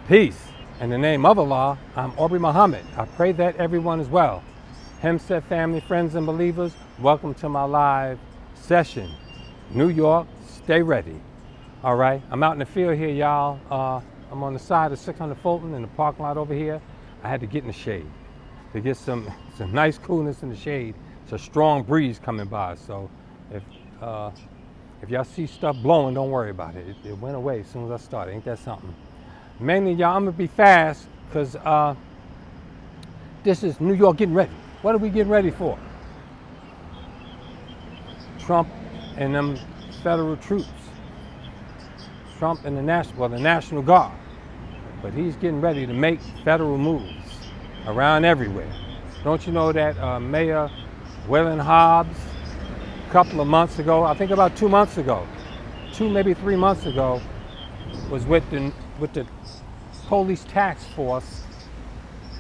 Peace. In the name of Allah, I'm Aubrey Muhammad. I pray that everyone is well. Hempstead family, friends, and believers, welcome to my live session. New York, stay ready. All right, I'm out in the field here, y'all. I'm on the side of 600 Fulton in the parking lot over here. I had to get in the shade to get some nice coolness in the shade. It's a strong breeze coming by, so if y'all see stuff blowing, don't worry about it. It went away as soon as I started. Ain't that something? Mainly, y'all, I'm gonna be fast because this is New York getting ready. What are we getting ready for? Trump and them federal troops. Trump and the National Guard. But he's getting ready to make federal moves around everywhere. Don't you know that Mayor Waylon Hobbs, a couple of months ago, I think about 2 months ago, maybe 3 months ago, was with the police task force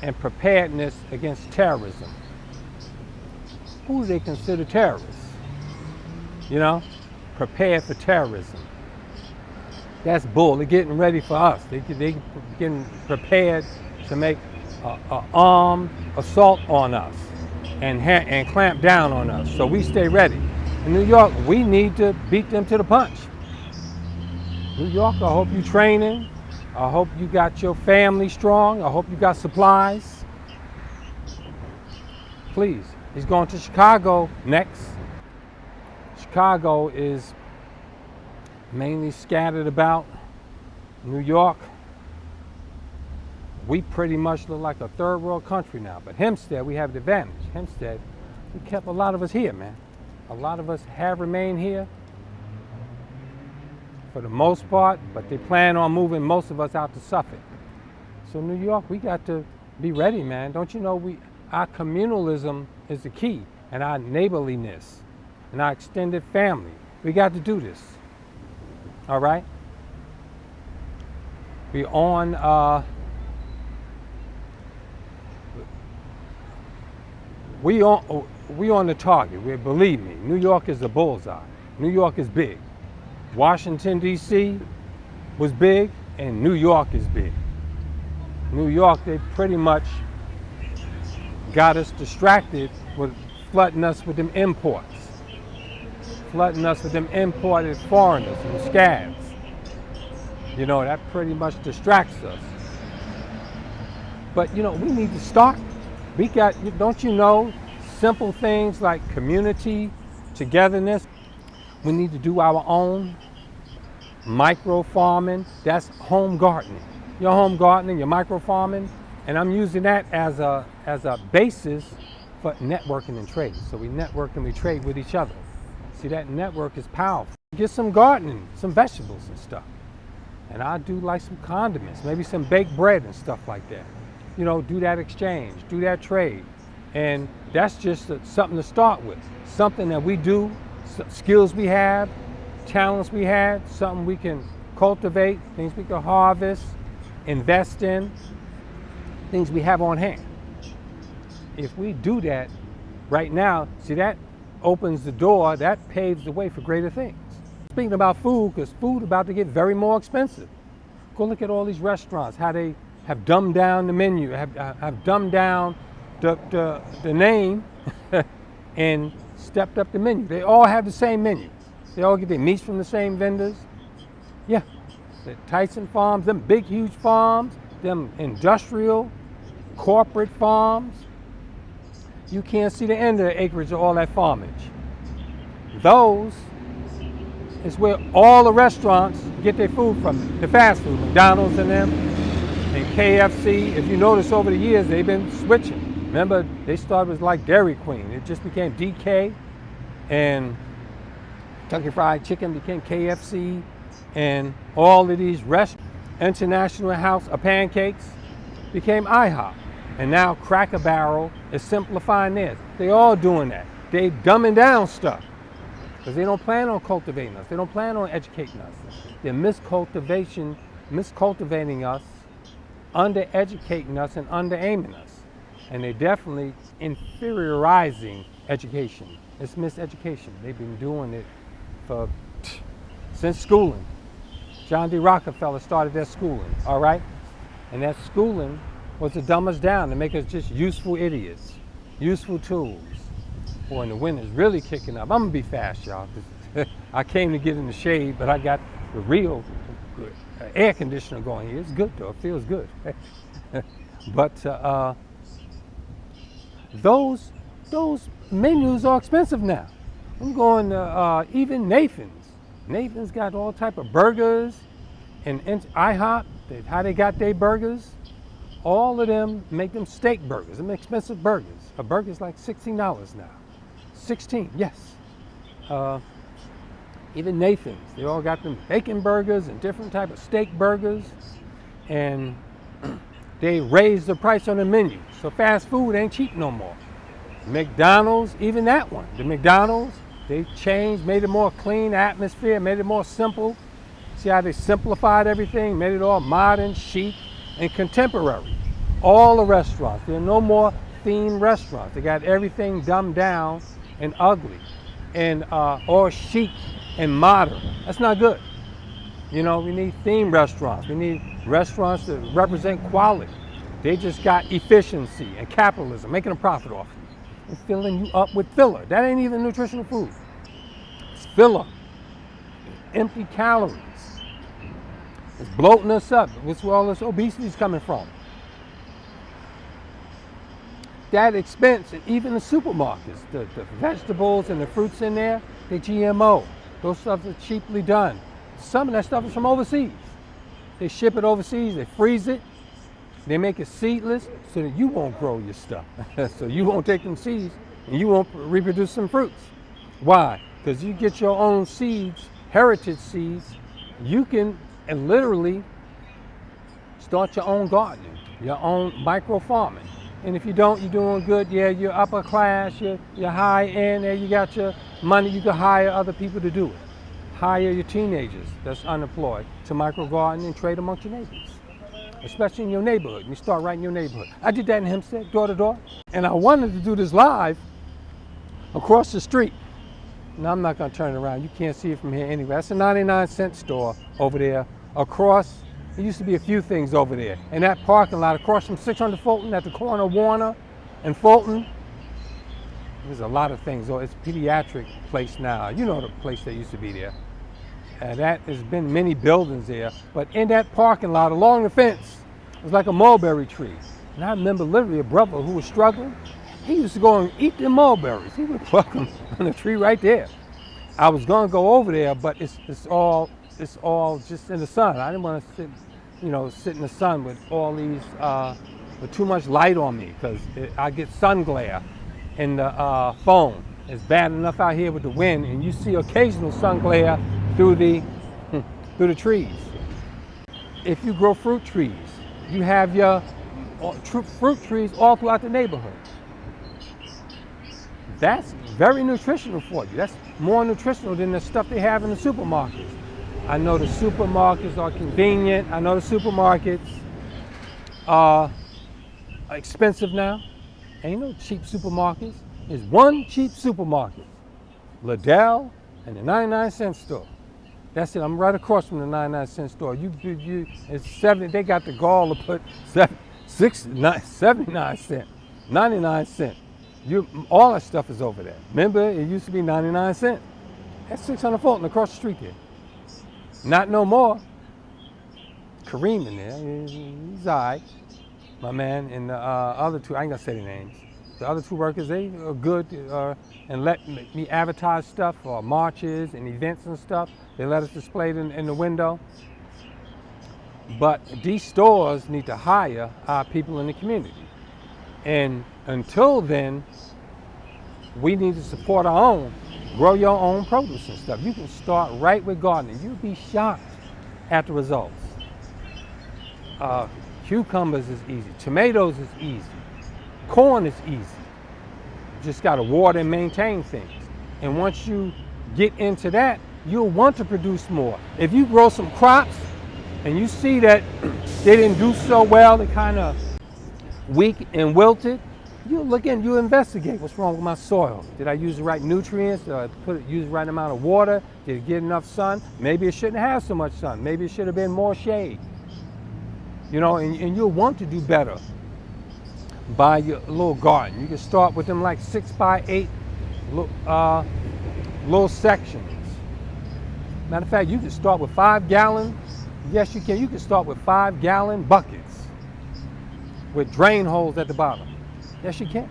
and preparedness against terrorism. Who do they consider terrorists? You know, prepared for terrorism. That's bull. They're getting ready for us. They're getting prepared to make an armed assault on us and clamp down on us. So we stay ready. In New York, we need to beat them to the punch. New York, I hope you're training. I hope you got your family strong. I hope you got supplies. Please. He's going to Chicago next. Chicago is mainly scattered about. New York, we pretty much look like a third world country now. But Hempstead, we have the advantage. Hempstead, we kept a lot of us here, man. A lot of us have remained here for the most part, but they plan on moving most of us out to Suffolk. So New York, we got to be ready, man. Don't you know our communalism is the key, and our neighborliness, and our extended family. We got to do this. All right? We on the target. Believe me, New York is a bullseye. New York is big. Washington, D.C. was big, and New York is big. New York, they pretty much got us distracted with flooding us with them imports. Flooding us with them imported foreigners and scabs. You know, that pretty much distracts us. But, you know, we need to start. Don't you know, simple things like community, togetherness. We need to do our own micro farming. That's home gardening. Your home gardening, your micro farming, and I'm using that as a basis for networking and trade. So we network and we trade with each other. See, that network is powerful. Get some gardening, some vegetables and stuff. And I do like some condiments, maybe some baked bread and stuff like that. You know, do that exchange, do that trade. And that's just something to start with. Something that we do, skills we have, talents we have, something we can cultivate, things we can harvest, invest in, things we have on hand. If we do that right now, see, that opens the door, that paves the way for greater things. Speaking about food, because food about to get very more expensive. Go look at all these restaurants, how they have dumbed down the menu, have dumbed down the name and stepped up the menu. They all have the same menu. They all get their meats from the same vendors. Yeah, the Tyson farms, them big, huge farms, them industrial, corporate farms. You can't see the end of the acreage of all that farmage. Those is where all the restaurants get their food from, the fast food, McDonald's and them, and KFC. If you notice over the years, they've been switching. Remember, they started with like Dairy Queen. It just became DK, and Kentucky Fried Chicken became KFC, and all of these restaurants, International House of Pancakes became IHOP. And now Cracker Barrel is simplifying theirs. They all doing that. They dumbing down stuff because they don't plan on cultivating us. They don't plan on educating us. They're miscultivating us, undereducating us, and underaiming us. And they're definitely inferiorizing education. It's miseducation. They've been doing it since schooling. John D. Rockefeller started their schooling, all right? And that schooling was to dumb us down, to make us just useful idiots, useful tools. Boy, when the wind is really kicking up, I'm gonna be fast, y'all. I came to get in the shade, but I got the real good air conditioner going here. It's good though, it feels good. But those menus are expensive now. I'm going to even Nathan's. Nathan's got all type of burgers, and IHOP, how they got their burgers. All of them make them steak burgers, them expensive burgers. A burger's like $16 now. 16, yes. Even Nathan's, they all got them bacon burgers and different type of steak burgers, and they raised the price on the menu. So fast food ain't cheap no more. McDonald's, even that one, the McDonald's, they changed, made it more clean atmosphere, made it more simple. See how they simplified everything, made it all modern, chic, and contemporary. All the restaurants, there are no more themed restaurants. They got everything dumbed down and ugly, and all chic and modern. That's not good. You know, we need themed restaurants. We need restaurants that represent quality. They just got efficiency and capitalism, making a profit off you and filling you up with filler. That ain't even nutritional food. It's filler, empty calories. It's bloating us up. That's where all this obesity is coming from. That expense, and even the supermarkets, the vegetables and the fruits in there, they GMO. Those stuff are cheaply done. Some of that stuff is from overseas. They ship it overseas, they freeze it, they make it seedless so that you won't grow your stuff. So you won't take them seeds and you won't reproduce some fruits. Why? Because you get your own seeds, heritage seeds, you can literally start your own gardening, your own micro farming. And if you don't, you're doing good. Yeah, you're upper class, you're high end, and you got your money, you can hire other people to do it. Hire your teenagers that's unemployed to micro garden and trade amongst your neighbors, especially in your neighborhood. You start right in your neighborhood. I did that in Hempstead, door to door, and I wanted to do this live across the street. Now I'm not gonna turn it around. You can't see it from here anyway. That's a 99-cent store over there across. There used to be a few things over there. And that parking lot across from 600 Fulton at the corner of Warner and Fulton, there's a lot of things. Oh, it's a pediatric place now. You know the place that used to be there. That has been many buildings there. But in that parking lot along the fence, it was like a mulberry tree. And I remember literally a brother who was struggling. He used to go and eat the mulberries. He would pluck them on the tree right there. I was gonna go over there, but it's all just in the sun. I didn't want to sit in the sun with all these, with too much light on me, because I get sun glare in the phone. It's bad enough out here with the wind, and you see occasional sun glare through the trees. If you grow fruit trees, you have your fruit trees all throughout the neighborhood. That's very nutritional for you. That's more nutritional than the stuff they have in the supermarkets. I know the supermarkets are convenient. I know the supermarkets are expensive now. Ain't no cheap supermarkets. There's one cheap supermarket, Liddell and the 99-cent store. That's it. I'm right across from the 99-cent store. It's 70. They got the gall to put 79 cents, 99 cents. All that stuff is over there. Remember, it used to be 99 cents. That's 600 Fulton across the street there. Not no more. Kareem in there, he's all right. My man, and the other two, I ain't gonna say their names. The other two workers, they are good and let me advertise stuff for marches and events and stuff. They let us display it in the window. But these stores need to hire our people in the community. And until then, we need to support our own. Grow your own produce and stuff. You can start right with gardening. You'll be shocked at the results. Cucumbers is easy. Tomatoes is easy. Corn is easy. You just got to water and maintain things. And once you get into that, you'll want to produce more. If you grow some crops and you see that they didn't do so well, they're kind of weak and wilted, you look in, you investigate what's wrong with my soil. Did I use the right nutrients? Did I use the right amount of water? Did it get enough sun? Maybe it shouldn't have so much sun. Maybe it should have been more shade. you know, and you'll want to do better by your little garden. You can start with them like 6x8 little sections. Matter of fact, you can start with 5-gallon. Yes, you can. You can start with 5-gallon buckets with drain holes at the bottom. Yes, you can.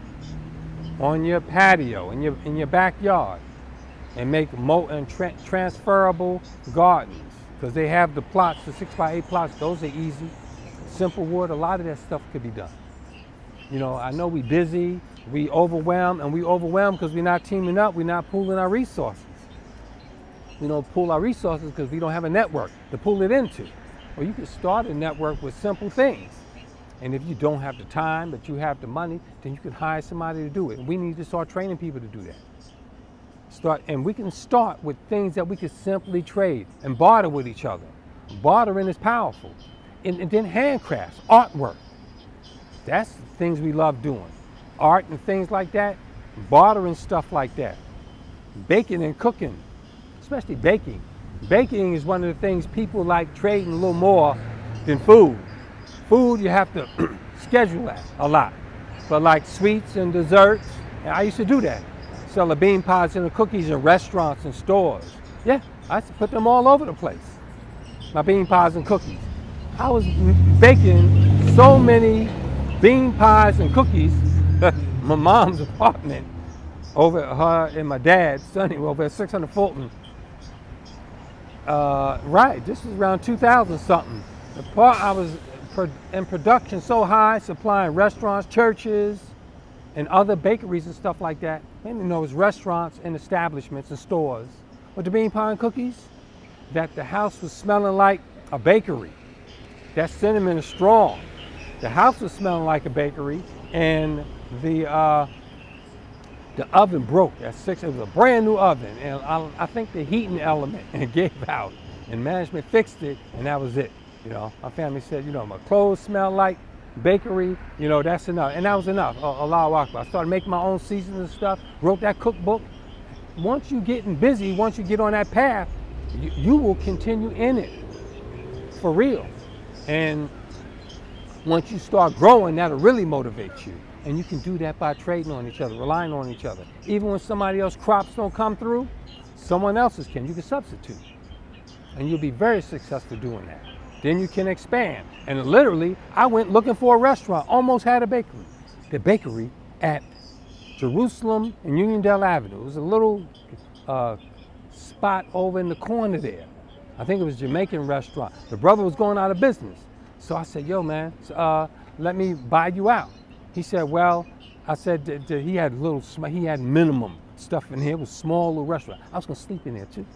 On your patio, in your backyard, and make transferable gardens, because they have the plots, the 6x8 plots. Those are easy, simple wood. A lot of that stuff could be done. You know, I know we busy, we overwhelmed because we're not teaming up, we're not pooling our resources. We don't pool our resources because we don't have a network to pool it into. Well, you can start a network with simple things. And if you don't have the time, but you have the money, then you can hire somebody to do it. And we need to start training people to do that. And we can start with things that we can simply trade and barter with each other. Bartering is powerful. And then handcrafts, artwork. That's the things we love doing. Art and things like that, bartering stuff like that. Baking and cooking, especially baking. Baking is one of the things people like trading a little more than food. Food, you have to schedule that a lot. But like sweets and desserts, and I used to do that. Sell the bean pies and the cookies in restaurants and stores. Yeah, I used to put them all over the place. My bean pies and cookies. I was baking so many bean pies and cookies. My mom's apartment over at her and my dad's, Sonny, over at 600 Fulton. Right, this was around 2000 something. The part I was in production so high, supplying restaurants, churches, and other bakeries and stuff like that. And you know, it was restaurants and establishments and stores. With the bean pie and cookies, that the house was smelling like a bakery. That cinnamon is strong. The house was smelling like a bakery, and the oven broke at 6. It was a brand new oven, and I think the heating element gave out, and management fixed it, and that was it. You know, my family said, you know, my clothes smell like bakery, you know, that's enough. And that was enough. Allahu Akbar. I started making my own seasons and stuff, wrote that cookbook. Once you getting busy, once you get on that path, you will continue in it for real. And once you start growing, that'll really motivate you. And you can do that by trading on each other, relying on each other. Even when somebody else's crops don't come through, someone else's can. You can substitute. And you'll be very successful doing that. Then you can expand. And literally, I went looking for a restaurant, almost had a bakery. The bakery at Jerusalem and Uniondale Avenue. It was a little spot over in the corner there. I think it was a Jamaican restaurant. The brother was going out of business. So I said, yo man, let me buy you out. He said, well, I said that he had minimum stuff in here. It was a small little restaurant. I was gonna sleep in there too.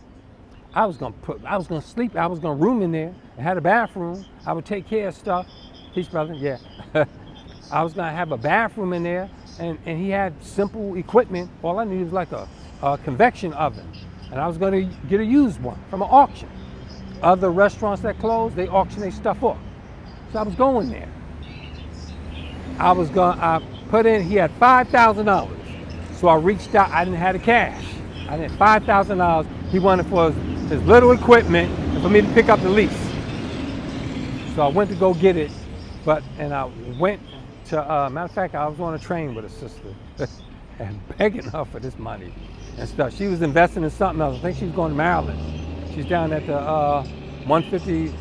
I was gonna sleep, I was gonna room in there. I had a bathroom. I would take care of stuff. Peace, brother, yeah. I was gonna have a bathroom in there, and he had simple equipment. All I needed was like a convection oven. And I was gonna get a used one from an auction. Other restaurants that closed, they auction their stuff off. So I was going there. I put in, he had $5,000. So I reached out, I didn't have the cash. I had $5,000 he wanted for his little equipment and for me to pick up the lease. So I went to go get it, and I went to, matter of fact, I was on a train with a sister and begging her for this money and stuff. She was investing in something else. I think she was going to Maryland. She's down at the 150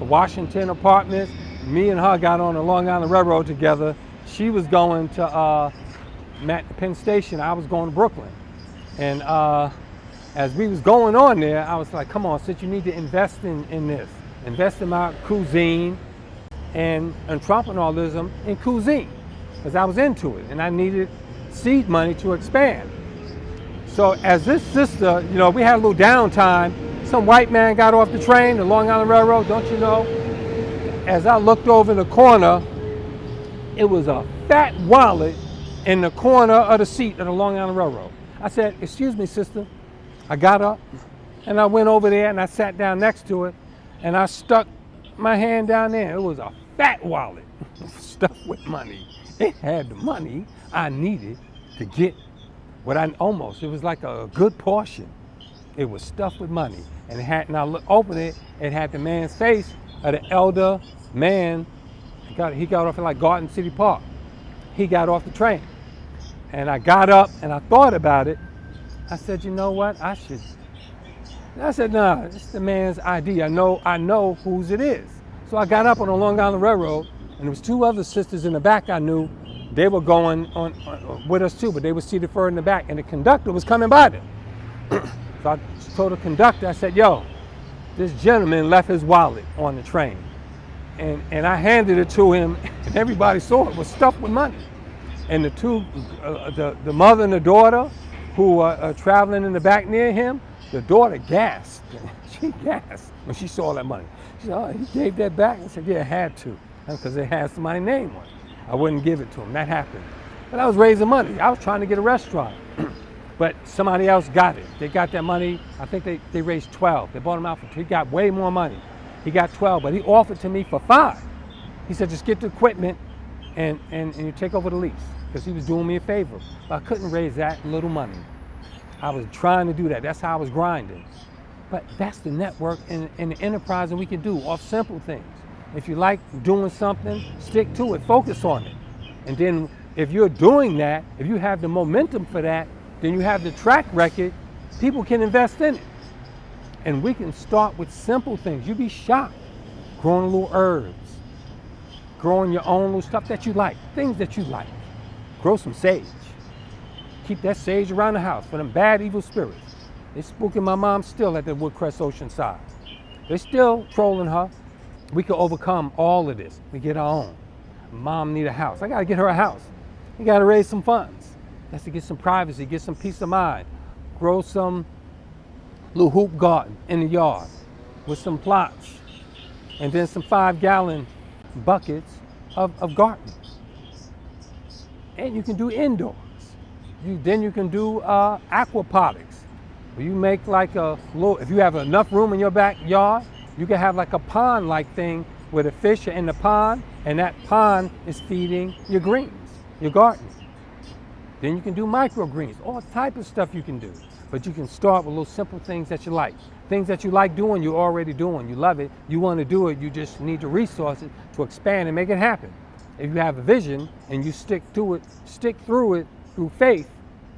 Washington apartments. Me and her got on the Long Island Railroad together. She was going to Penn Station. I was going to Brooklyn. And as we was going on there, I was like, come on, sis, you need to invest in this. Invest in my cuisine and entrepreneurialism in cuisine. Because I was into it and I needed seed money to expand. So as this sister, you know, we had a little downtime. Some white man got off the train, the Long Island Railroad, don't you know? As I looked over in the corner, it was a fat wallet in the corner of the seat of the Long Island Railroad. I said, excuse me, sister. I got up and I went over there and I sat down next to it and I stuck my hand down there. It was a fat wallet stuffed with money. It had the money I needed to get what it was like a good portion. It was stuffed with money. And I opened it, it had the man's face of the elder man, he got off at like Garden City Park. He got off the train. And I got up and I thought about it. I said, you know what, I said, nah, it's the man's ID. I know whose it is. So I got up on the Long Island Railroad, and there was two other sisters in the back I knew. They were going on with us too, but they were seated further in the back, and the conductor was coming by them. So I told the conductor, I said, yo, this gentleman left his wallet on the train. And I handed it to him, and everybody saw it was stuffed with money. And the two, the mother and the daughter who were traveling in the back near him, the daughter gasped. She gasped when she saw that money. She said, oh, he gave that back? I said, yeah, it had to, because it had somebody's name on it. I wouldn't give it to him. That happened. But I was raising money. I was trying to get a restaurant. But somebody else got it. They got that money. I think they raised 12. They bought him out he got way more money. He got 12, but he offered to me for 5. He said, just get the equipment and you take over the lease, because he was doing me a favor. But I couldn't raise that little money. I was trying to do that. That's how I was grinding. But that's the network and the enterprise that we can do off simple things. If you like doing something, stick to it, focus on it. And then if you're doing that, if you have the momentum for that, then you have the track record, people can invest in it. And we can start with simple things. You'd be shocked. Growing little herbs, growing your own little stuff that you like, things that you like. Grow some sage. Keep that sage around the house for them bad, evil spirits. They spooking my mom still at the Woodcrest Oceanside. They still trolling her. We can overcome all of this. We get our own. Mom need a house. I gotta get her a house. You gotta raise some funds. That's to get some privacy, get some peace of mind. Grow some little hoop garden in the yard with some plots, and then some 5-gallon buckets of gardening. And you can do indoors. Then you can do aquaponics. Where you make like a little, if you have enough room in your backyard, you can have like a pond-like thing where the fish are in the pond, and that pond is feeding your greens, your garden. Then you can do microgreens, all type of stuff you can do. But you can start with little simple things that you like. Things that you like doing, you're already doing. You love it, you want to do it, you just need the resources to expand and make it happen. If you have a vision and you stick to it, stick through it through faith,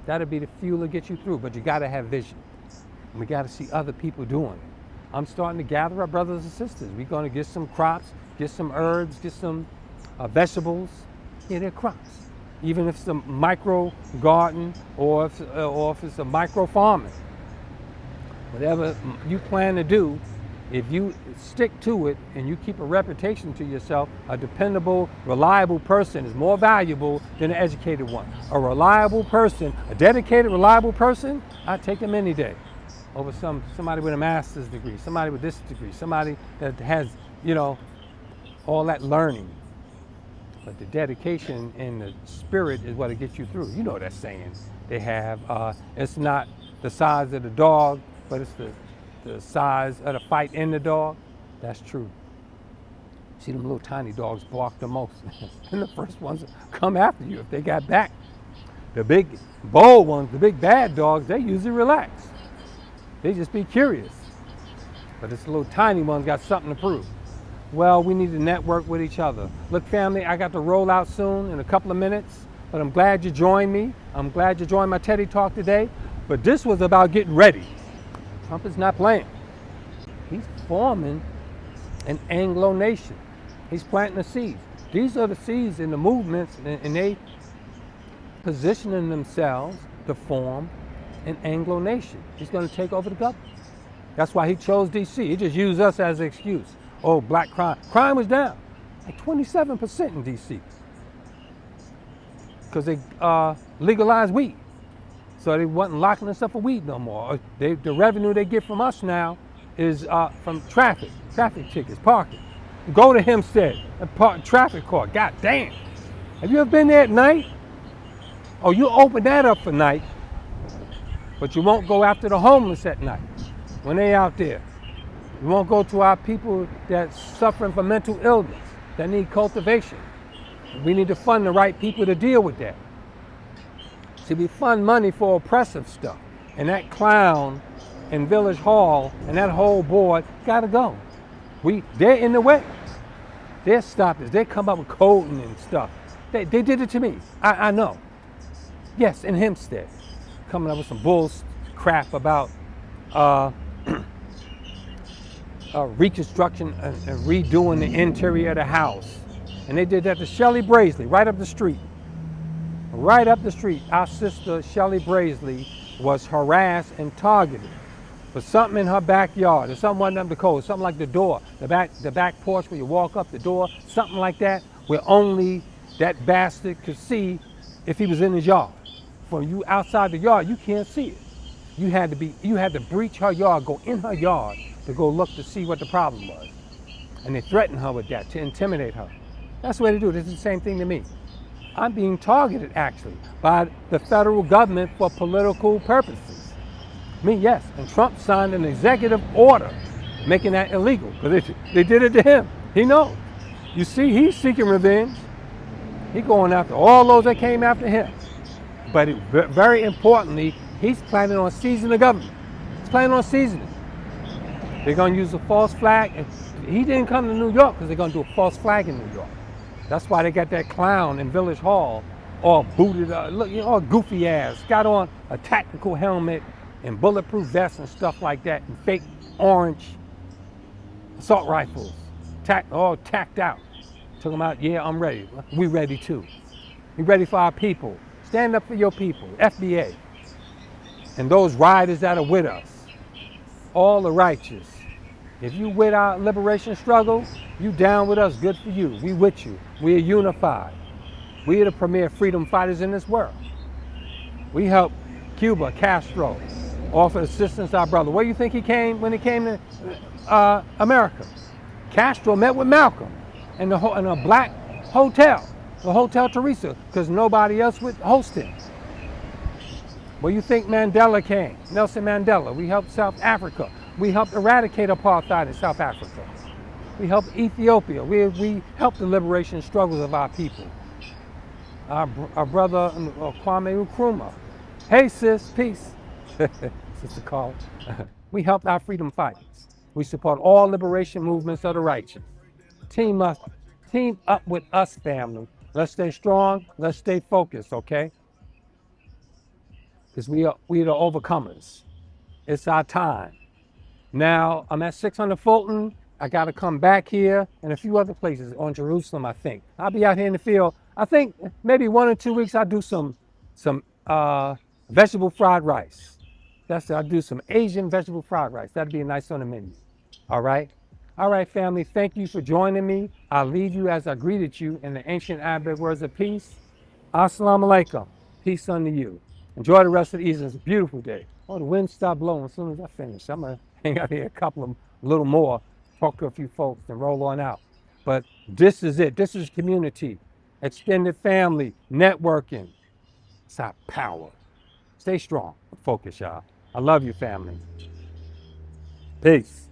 that'll be the fuel to get you through. But you got to have vision. And we got to see other people doing it. I'm starting to gather our brothers and sisters. We're going to get some crops, get some herbs, get some vegetables. Yeah, they're crops. Even if it's a micro garden or if it's a micro farming. Whatever you plan to do, if you stick to it and you keep a reputation to yourself, a dependable, reliable person is more valuable than an educated one. A reliable person, a dedicated, reliable person, I'd take them any day over somebody with a master's degree, somebody with this degree, somebody that has, all that learning. But the dedication and the spirit is what it gets you through. You know that saying they have, it's not the size of the dog, but it's the size of the fight in the dog. That's true. See, them little tiny dogs bark the most. And the first ones come after you if they got back. The big bold ones, the big bad dogs, they usually relax. They just be curious. But this little tiny one's got something to prove. Well, we need to network with each other. Look, family, I got to roll out soon in a couple of minutes, but I'm glad you joined me. I'm glad you joined my Teddy Talk today. But this was about getting ready. Trump is not playing. He's forming an Anglo nation. He's planting the seeds. These are the seeds in the movements, and they positioning themselves to form an Anglo nation. He's going to take over the government. That's why he chose D.C. He just used us as an excuse. Oh, black crime. Crime was down like 27% in D.C. because they legalized weed. So they wasn't locking us up for weed no more. The revenue they get from us now is from traffic tickets, parking. Go to Hempstead and park traffic court. God damn. Have you ever been there at night? Oh, you open that up for night, but you won't go after the homeless at night when they out there. You won't go to our people that's suffering from mental illness, that need cultivation. We need to fund the right people to deal with that. See, we fund money for oppressive stuff. And that clown in Village Hall and that whole board gotta go. They're in the way. They'll stop this. They come up with coding and stuff. They did it to me. I know. Yes, in Hempstead. Coming up with some bull crap about reconstruction and redoing the interior of the house. And they did that to Shelley Brazeley, right up the street. Right up the street, our sister Shelley Brazeley was harassed and targeted for something in her backyard. Or something wasn't up to code, something like the door, the back porch where you walk up the door, something like that, where only that bastard could see if he was in his yard. From you outside the yard, you can't see it. You had to breach her yard, go in her yard to go look to see what the problem was. And they threatened her with that to intimidate her. That's the way to do it. It's the same thing to me. I'm being targeted actually by the federal government for political purposes. Me, yes. And Trump signed an executive order making that illegal because they did it to him. He knows. You see, he's seeking revenge. He's going after all those that came after him. But very importantly, he's planning on seizing the government. He's planning on seizing it. They're going to use a false flag. And he didn't come to New York because they're going to do a false flag in New York. That's why they got that clown in Village Hall all booted up, look, all goofy ass, got on a tactical helmet and bulletproof vests and stuff like that, and fake orange assault rifles, all tacked out. Took them out, yeah, I'm ready. We ready too. We ready for our people. Stand up for your people, FBA. And those riders that are with us, all the righteous. If you with our liberation struggle, you down with us, good for you. We with you. We are unified. We are the premier freedom fighters in this world. We helped Cuba, Castro, offer assistance to our brother. Where do you think he came when he came to America? Castro met with Malcolm in a black hotel, the Hotel Teresa, because nobody else would host him. Where you think Mandela came? Nelson Mandela. We helped South Africa. We helped eradicate apartheid in South Africa. We helped Ethiopia. We helped the liberation struggles of our people. Our brother Kwame Nkrumah. Hey sis, peace. Sister Carl. We helped our freedom fighters. We support all liberation movements of the righteous. Team up with us, family. Let's stay strong. Let's stay focused, okay? Because we are the overcomers. It's our time. Now, I'm at 600 Fulton. I got to come back here and a few other places on Jerusalem, I think. I'll be out here in the field. I think maybe 1 or 2 weeks I'll do some vegetable fried rice. I'll do some Asian vegetable fried rice. That'd be nice on the menu. All right? All right, family, thank you for joining me. I'll leave you as I greeted you in the ancient Arabic words of peace. Assalamu alaikum. Peace unto you. Enjoy the rest of the evening. It's a beautiful day. Oh, the wind stopped blowing as soon as I finish. I'm going to hang out here a little more, talk to a few folks, and roll on out. But this is it. This is community, extended family, networking. It's our power. Stay strong. Focus, y'all. I love you, family. Peace.